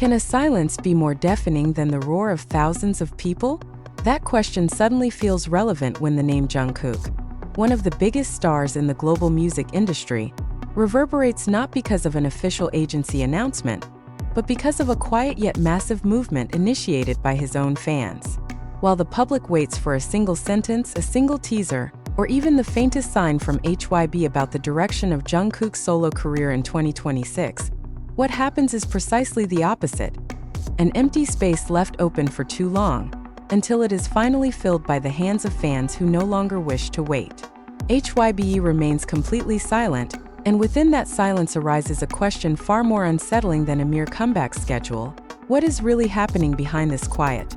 Can a silence be more deafening than the roar of thousands of people? That question suddenly feels relevant when the name Jungkook, one of the biggest stars in the global music industry, reverberates not because of an official agency announcement, but because of a quiet yet massive movement initiated by his own fans. While the public waits for a single sentence, a single teaser, or even the faintest sign from HYBE about the direction of Jungkook's solo career in 2026, what happens is precisely the opposite. An empty space left open for too long, until it is finally filled by the hands of fans who no longer wish to wait. HYBE remains completely silent, and within that silence arises a question far more unsettling than a mere comeback schedule: what is really happening behind this quiet?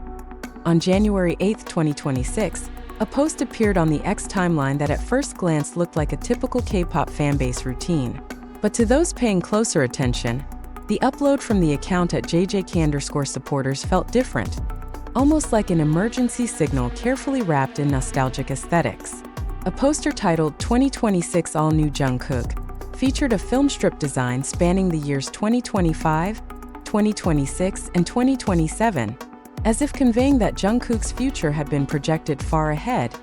On January 8, 2026, a post appeared on the X timeline that at first glance looked like a typical K-pop fanbase routine. But to those paying closer attention, the upload from the account at jjk_supporters felt different, almost like an emergency signal carefully wrapped in nostalgic aesthetics. A poster titled 2026 All New Jungkook featured a film strip design spanning the years 2025, 2026, and 2027, as if conveying that Jungkook's future had been projected far ahead,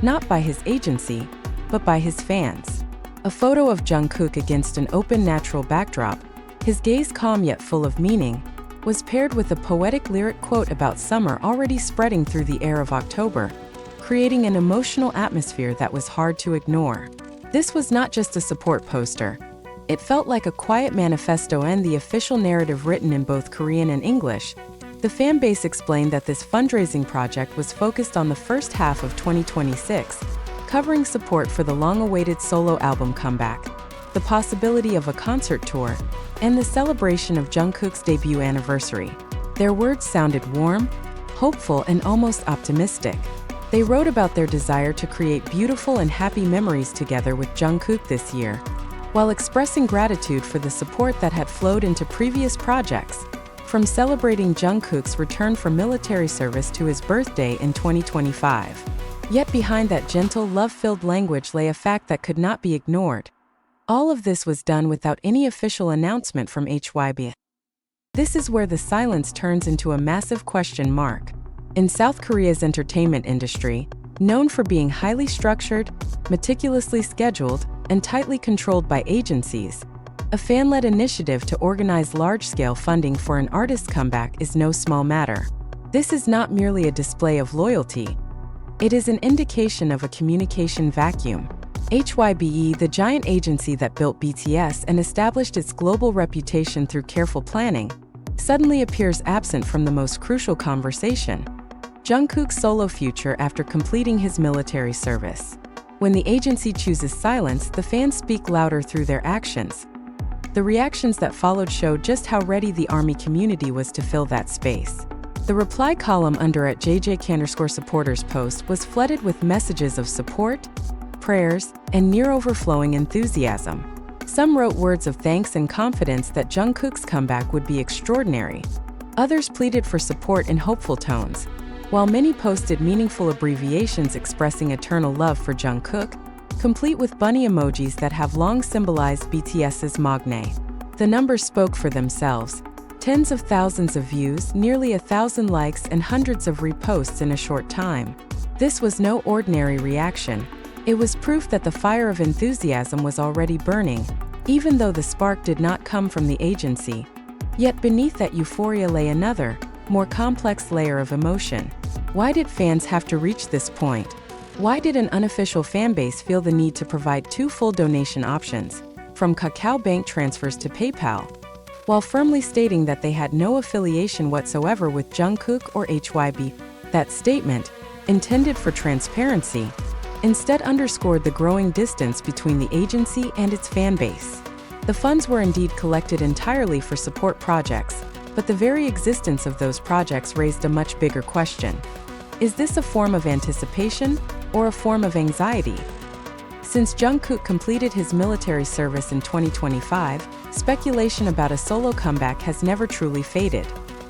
not by his agency, but by his fans. A photo of Jungkook against an open natural backdrop, his gaze calm yet full of meaning, was paired with a poetic lyric quote about summer already spreading through the air of October, creating an emotional atmosphere that was hard to ignore. This was not just a support poster. It felt like a quiet manifesto and the official narrative written in both Korean and English. The fanbase explained that this fundraising project was focused on the first half of 2026, covering support for the long-awaited solo album comeback, the possibility of a concert tour, and the celebration of Jungkook's debut anniversary. Their words sounded warm, hopeful, and almost optimistic. They wrote about their desire to create beautiful and happy memories together with Jungkook this year, while expressing gratitude for the support that had flowed into previous projects, from celebrating Jungkook's return from military service to his birthday in 2025. Yet behind that gentle, love-filled language lay a fact that could not be ignored. All of this was done without any official announcement from HYBE. This is where the silence turns into a massive question mark. In South Korea's entertainment industry, known for being highly structured, meticulously scheduled, and tightly controlled by agencies, a fan-led initiative to organize large-scale funding for an artist's comeback is no small matter. This is not merely a display of loyalty. It is an indication of a communication vacuum. HYBE, the giant agency that built BTS and established its global reputation through careful planning, suddenly appears absent from the most crucial conversation: Jungkook's solo future after completing his military service. When the agency chooses silence, the fans speak louder through their actions. The reactions that followed showed just how ready the ARMY community was to fill that space. The reply column under at jjk_supporters post was flooded with messages of support, prayers, and near-overflowing enthusiasm. Some wrote words of thanks and confidence that Jungkook's comeback would be extraordinary. Others pleaded for support in hopeful tones, while many posted meaningful abbreviations expressing eternal love for Jungkook, complete with bunny emojis that have long symbolized BTS's Magne. The numbers spoke for themselves: tens of thousands of views, nearly 1,000 likes, and hundreds of reposts in a short time. This was no ordinary reaction. It was proof that the fire of enthusiasm was already burning, even though the spark did not come from the agency. Yet beneath that euphoria lay another, more complex layer of emotion. Why did fans have to reach this point? Why did an unofficial fanbase feel the need to provide two full donation options, from Kakao Bank transfers to PayPal, while firmly stating that they had no affiliation whatsoever with Jungkook or HYBE? That statement, intended for transparency, instead underscored the growing distance between the agency and its fanbase. The funds were indeed collected entirely for support projects, but the very existence of those projects raised a much bigger question. Is this a form of anticipation or a form of anxiety? Since Jungkook completed his military service in 2025, speculation about a solo comeback has never truly faded.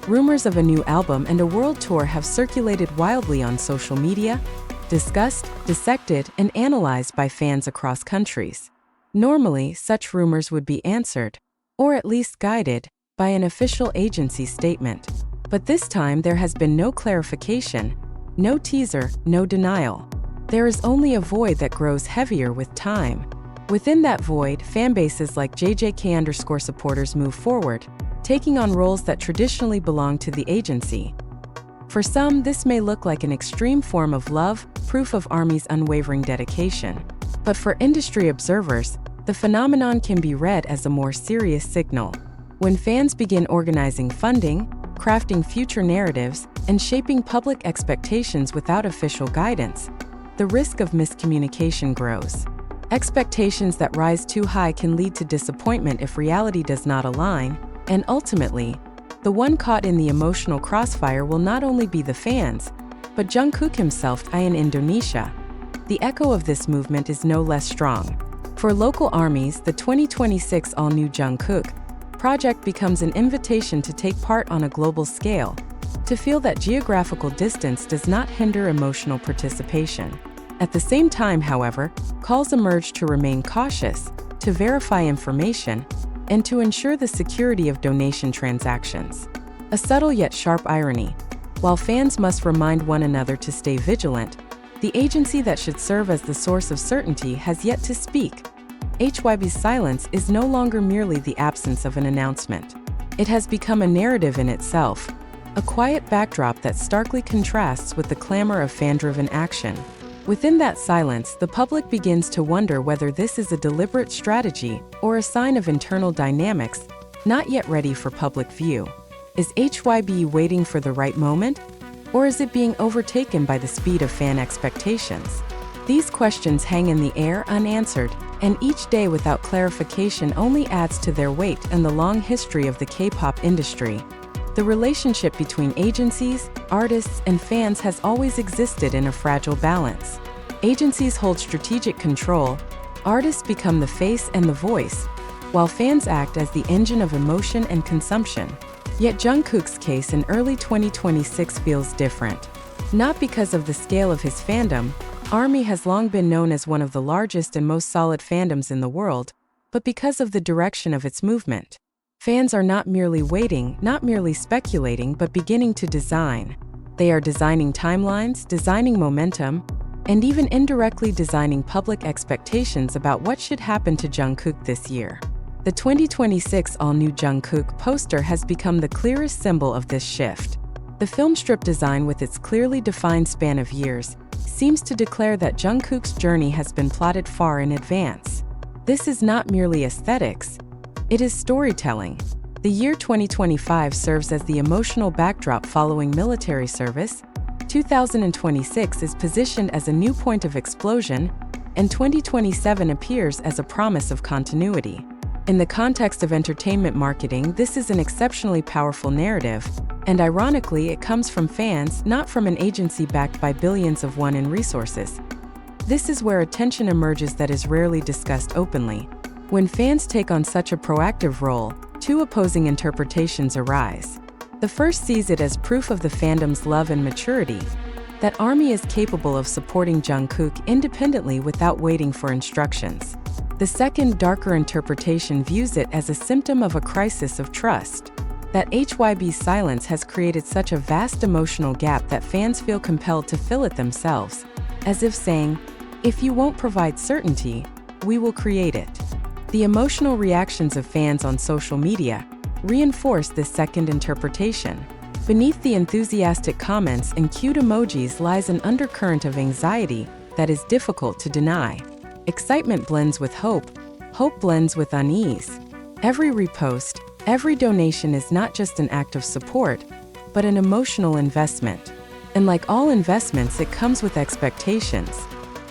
Rumors of a new album and a world tour have circulated wildly on social media, discussed, dissected, and analyzed by fans across countries. Normally, such rumors would be answered, or at least guided, by an official agency statement. But this time there has been no clarification, no teaser, no denial. There is only a void that grows heavier with time. Within that void, fanbases like JJK_ supporters move forward, taking on roles that traditionally belong to the agency. For some, this may look like an extreme form of love, proof of ARMY's unwavering dedication. But for industry observers, the phenomenon can be read as a more serious signal. When fans begin organizing funding, crafting future narratives, and shaping public expectations without official guidance, the risk of miscommunication grows. Expectations that rise too high can lead to disappointment if reality does not align, and ultimately, the one caught in the emotional crossfire will not only be the fans, but Jungkook himself in Indonesia. The echo of this movement is no less strong. For local armies, the 2026 all-new Jungkook project becomes an invitation to take part on a global scale, to feel that geographical distance does not hinder emotional participation. At the same time, however, calls emerge to remain cautious, to verify information, and to ensure the security of donation transactions. A subtle yet sharp irony. While fans must remind one another to stay vigilant, the agency that should serve as the source of certainty has yet to speak. HYBE's silence is no longer merely the absence of an announcement. It has become a narrative in itself, a quiet backdrop that starkly contrasts with the clamor of fan-driven action. Within that silence, the public begins to wonder whether this is a deliberate strategy or a sign of internal dynamics not yet ready for public view. Is HYBE waiting for the right moment? Or is it being overtaken by the speed of fan expectations? These questions hang in the air unanswered, and each day without clarification only adds to their weight and the long history of the K-pop industry. The relationship between agencies, artists, and fans has always existed in a fragile balance. Agencies hold strategic control, artists become the face and the voice, while fans act as the engine of emotion and consumption. Yet Jungkook's case in early 2026 feels different. Not because of the scale of his fandom, ARMY has long been known as one of the largest and most solid fandoms in the world, but because of the direction of its movement. Fans are not merely waiting, not merely speculating, but beginning to design. They are designing timelines, designing momentum, and even indirectly designing public expectations about what should happen to Jungkook this year. The 2026 all-new Jungkook poster has become the clearest symbol of this shift. The film strip design, with its clearly defined span of years, seems to declare that Jungkook's journey has been plotted far in advance. This is not merely aesthetics, it is storytelling. The year 2025 serves as the emotional backdrop following military service, 2026 is positioned as a new point of explosion, and 2027 appears as a promise of continuity. In the context of entertainment marketing, this is an exceptionally powerful narrative, and ironically, it comes from fans, not from an agency backed by billions of won in resources. This is where a tension emerges that is rarely discussed openly. When fans take on such a proactive role, two opposing interpretations arise. The first sees it as proof of the fandom's love and maturity, that ARMY is capable of supporting Jungkook independently without waiting for instructions. The second, darker interpretation views it as a symptom of a crisis of trust, that HYBE's silence has created such a vast emotional gap that fans feel compelled to fill it themselves, as if saying, "If you won't provide certainty, we will create it." The emotional reactions of fans on social media reinforce this second interpretation. Beneath the enthusiastic comments and cute emojis lies an undercurrent of anxiety that is difficult to deny. Excitement blends with hope, hope blends with unease. Every repost, every donation is not just an act of support, but an emotional investment. And like all investments, it comes with expectations.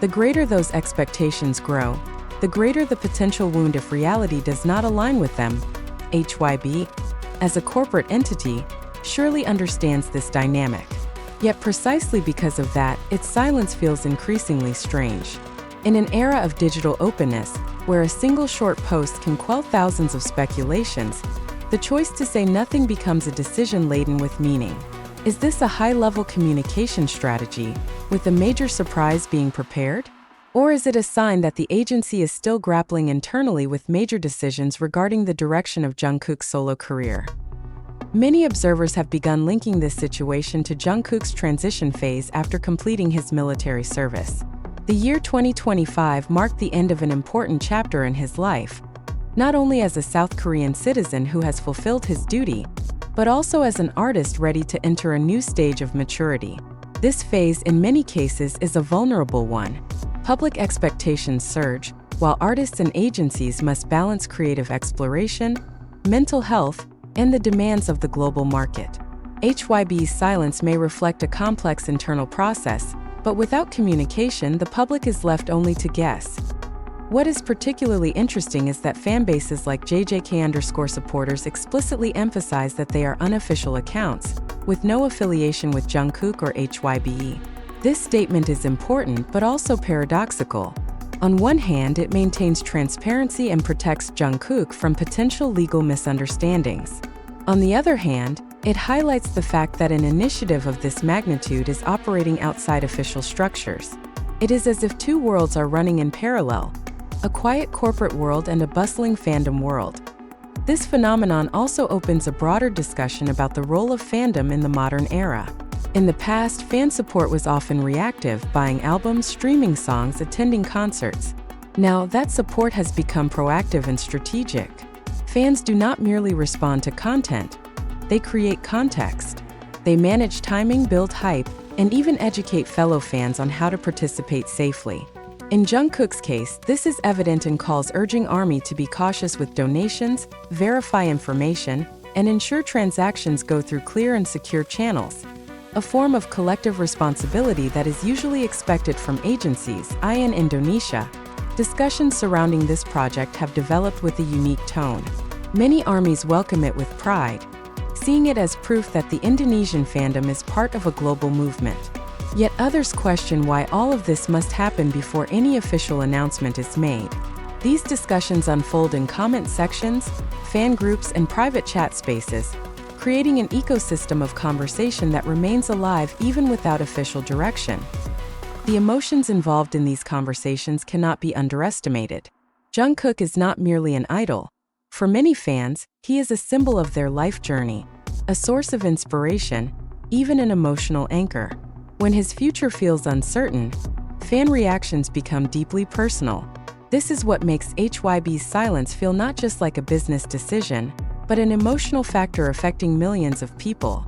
The greater those expectations grow, the greater the potential wound if reality does not align with them. HYBE, as a corporate entity, surely understands this dynamic. Yet precisely because of that, its silence feels increasingly strange. In an era of digital openness, where a single short post can quell thousands of speculations, the choice to say nothing becomes a decision laden with meaning. Is this a high-level communication strategy, with a major surprise being prepared? Or is it a sign that the agency is still grappling internally with major decisions regarding the direction of Jungkook's solo career? Many observers have begun linking this situation to Jungkook's transition phase after completing his military service. The year 2025 marked the end of an important chapter in his life, not only as a South Korean citizen who has fulfilled his duty, but also as an artist ready to enter a new stage of maturity. This phase, in many cases, is a vulnerable one. Public expectations surge, while artists and agencies must balance creative exploration, mental health, and the demands of the global market. HYBE's silence may reflect a complex internal process, but without communication, the public is left only to guess. What is particularly interesting is that fanbases like JJK_supporters explicitly emphasize that they are unofficial accounts, with no affiliation with Jungkook or HYBE. This statement is important but also paradoxical. On one hand, it maintains transparency and protects Jungkook from potential legal misunderstandings. On the other hand, it highlights the fact that an initiative of this magnitude is operating outside official structures. It is as if two worlds are running in parallel, a quiet corporate world and a bustling fandom world. This phenomenon also opens a broader discussion about the role of fandom in the modern era. In the past, fan support was often reactive, buying albums, streaming songs, attending concerts. Now, that support has become proactive and strategic. Fans do not merely respond to content, they create context. They manage timing, build hype, and even educate fellow fans on how to participate safely. In Jungkook's case, this is evident in calls urging ARMY to be cautious with donations, verify information, and ensure transactions go through clear and secure channels, a form of collective responsibility that is usually expected from agencies. In Indonesia, discussions surrounding this project have developed with a unique tone. Many ARMYs welcome it with pride, seeing it as proof that the Indonesian fandom is part of a global movement. Yet others question why all of this must happen before any official announcement is made. These discussions unfold in comment sections, fan groups, and private chat spaces, creating an ecosystem of conversation that remains alive even without official direction. The emotions involved in these conversations cannot be underestimated. Jungkook is not merely an idol. For many fans, he is a symbol of their life journey, a source of inspiration, even an emotional anchor. When his future feels uncertain, fan reactions become deeply personal. This is what makes HYBE's silence feel not just like a business decision, but an emotional factor affecting millions of people.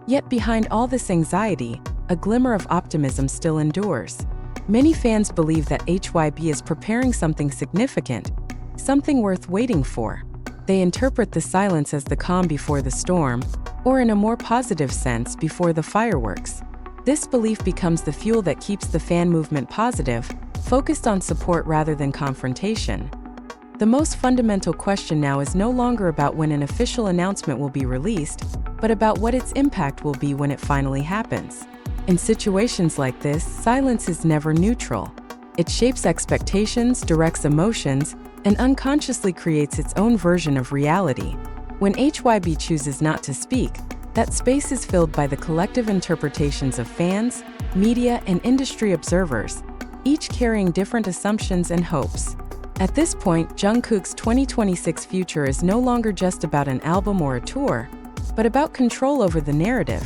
Yet behind all this anxiety, a glimmer of optimism still endures. Many fans believe that HYBE is preparing something significant, something worth waiting for. They interpret the silence as the calm before the storm, or in a more positive sense, before the fireworks. This belief becomes the fuel that keeps the fan movement positive, focused on support rather than confrontation. The most fundamental question now is no longer about when an official announcement will be released, but about what its impact will be when it finally happens. In situations like this, silence is never neutral. It shapes expectations, directs emotions, and unconsciously creates its own version of reality. When HYBE chooses not to speak, that space is filled by the collective interpretations of fans, media, and industry observers, each carrying different assumptions and hopes. At this point, Jungkook's 2026 future is no longer just about an album or a tour, but about control over the narrative.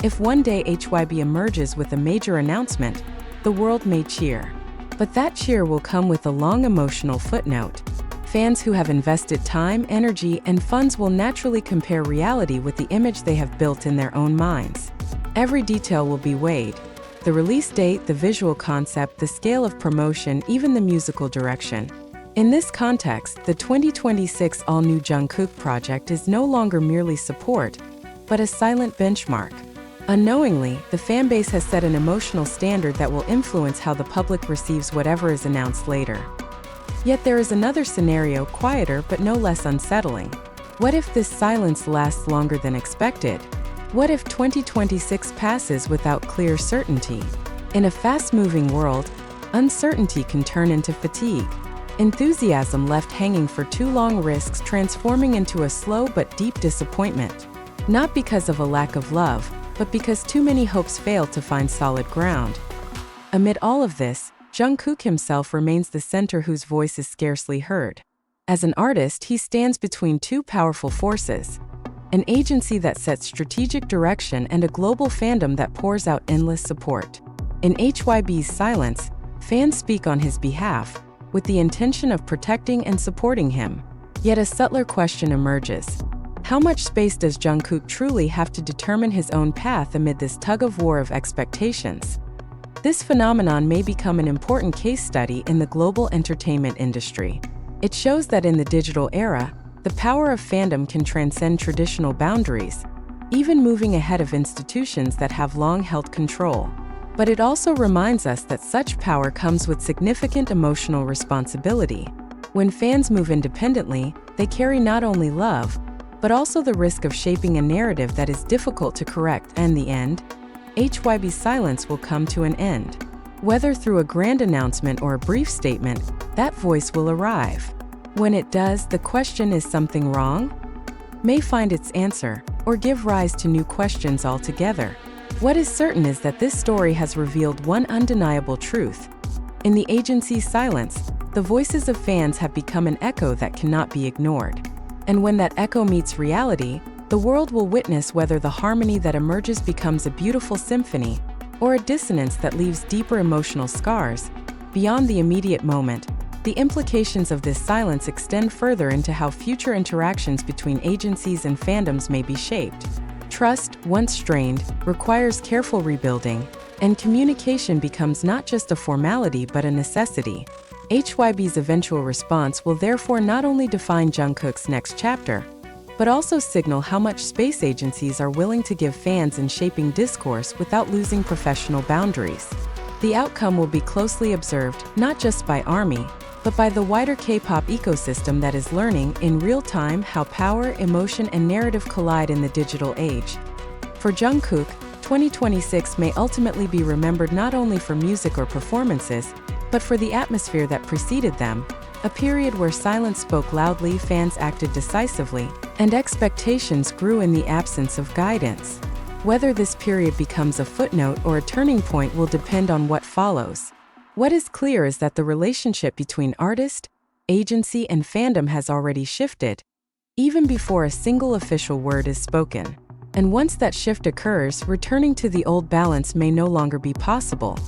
If one day HYBE emerges with a major announcement, the world may cheer. But that cheer will come with a long emotional footnote. Fans who have invested time, energy, and funds will naturally compare reality with the image they have built in their own minds. Every detail will be weighed: the release date, the visual concept, the scale of promotion, even the musical direction. In this context, the 2026 all-new Jungkook project is no longer merely support, but a silent benchmark. Unknowingly, the fanbase has set an emotional standard that will influence how the public receives whatever is announced later. Yet there is another scenario, quieter but no less unsettling. What if this silence lasts longer than expected? What if 2026 passes without clear certainty? In a fast-moving world, uncertainty can turn into fatigue. Enthusiasm left hanging for too long risks transforming into a slow but deep disappointment. Not because of a lack of love, but because too many hopes fail to find solid ground. Amid all of this, Jungkook himself remains the center whose voice is scarcely heard. As an artist, he stands between two powerful forces: an agency that sets strategic direction and a global fandom that pours out endless support. In HYBE's silence, fans speak on his behalf, with the intention of protecting and supporting him. Yet a subtler question emerges. How much space does Jungkook truly have to determine his own path amid this tug-of-war of expectations? This phenomenon may become an important case study in the global entertainment industry. It shows that in the digital era, the power of fandom can transcend traditional boundaries, even moving ahead of institutions that have long held control. But it also reminds us that such power comes with significant emotional responsibility. When fans move independently, they carry not only love, but also the risk of shaping a narrative that is difficult to correct, and in the end, HYBE's silence will come to an end. Whether through a grand announcement or a brief statement, that voice will arrive. When it does, the question, "Is something wrong?" may find its answer, or give rise to new questions altogether. What is certain is that this story has revealed one undeniable truth. In the agency's silence, the voices of fans have become an echo that cannot be ignored. And when that echo meets reality, the world will witness whether the harmony that emerges becomes a beautiful symphony, or a dissonance that leaves deeper emotional scars. Beyond the immediate moment, the implications of this silence extend further into how future interactions between agencies and fandoms may be shaped. Trust, once strained, requires careful rebuilding, and communication becomes not just a formality but a necessity. HYBE's eventual response will therefore not only define Jungkook's next chapter, but also signal how much space agencies are willing to give fans in shaping discourse without losing professional boundaries. The outcome will be closely observed, not just by ARMY, but by the wider K-pop ecosystem that is learning in real time how power, emotion, and narrative collide in the digital age. For Jungkook, 2026 may ultimately be remembered not only for music or performances, but for the atmosphere that preceded them, a period where silence spoke loudly, fans acted decisively, and expectations grew in the absence of guidance. Whether this period becomes a footnote or a turning point will depend on what follows. What is clear is that the relationship between artist, agency, and fandom has already shifted, even before a single official word is spoken. And once that shift occurs, returning to the old balance may no longer be possible.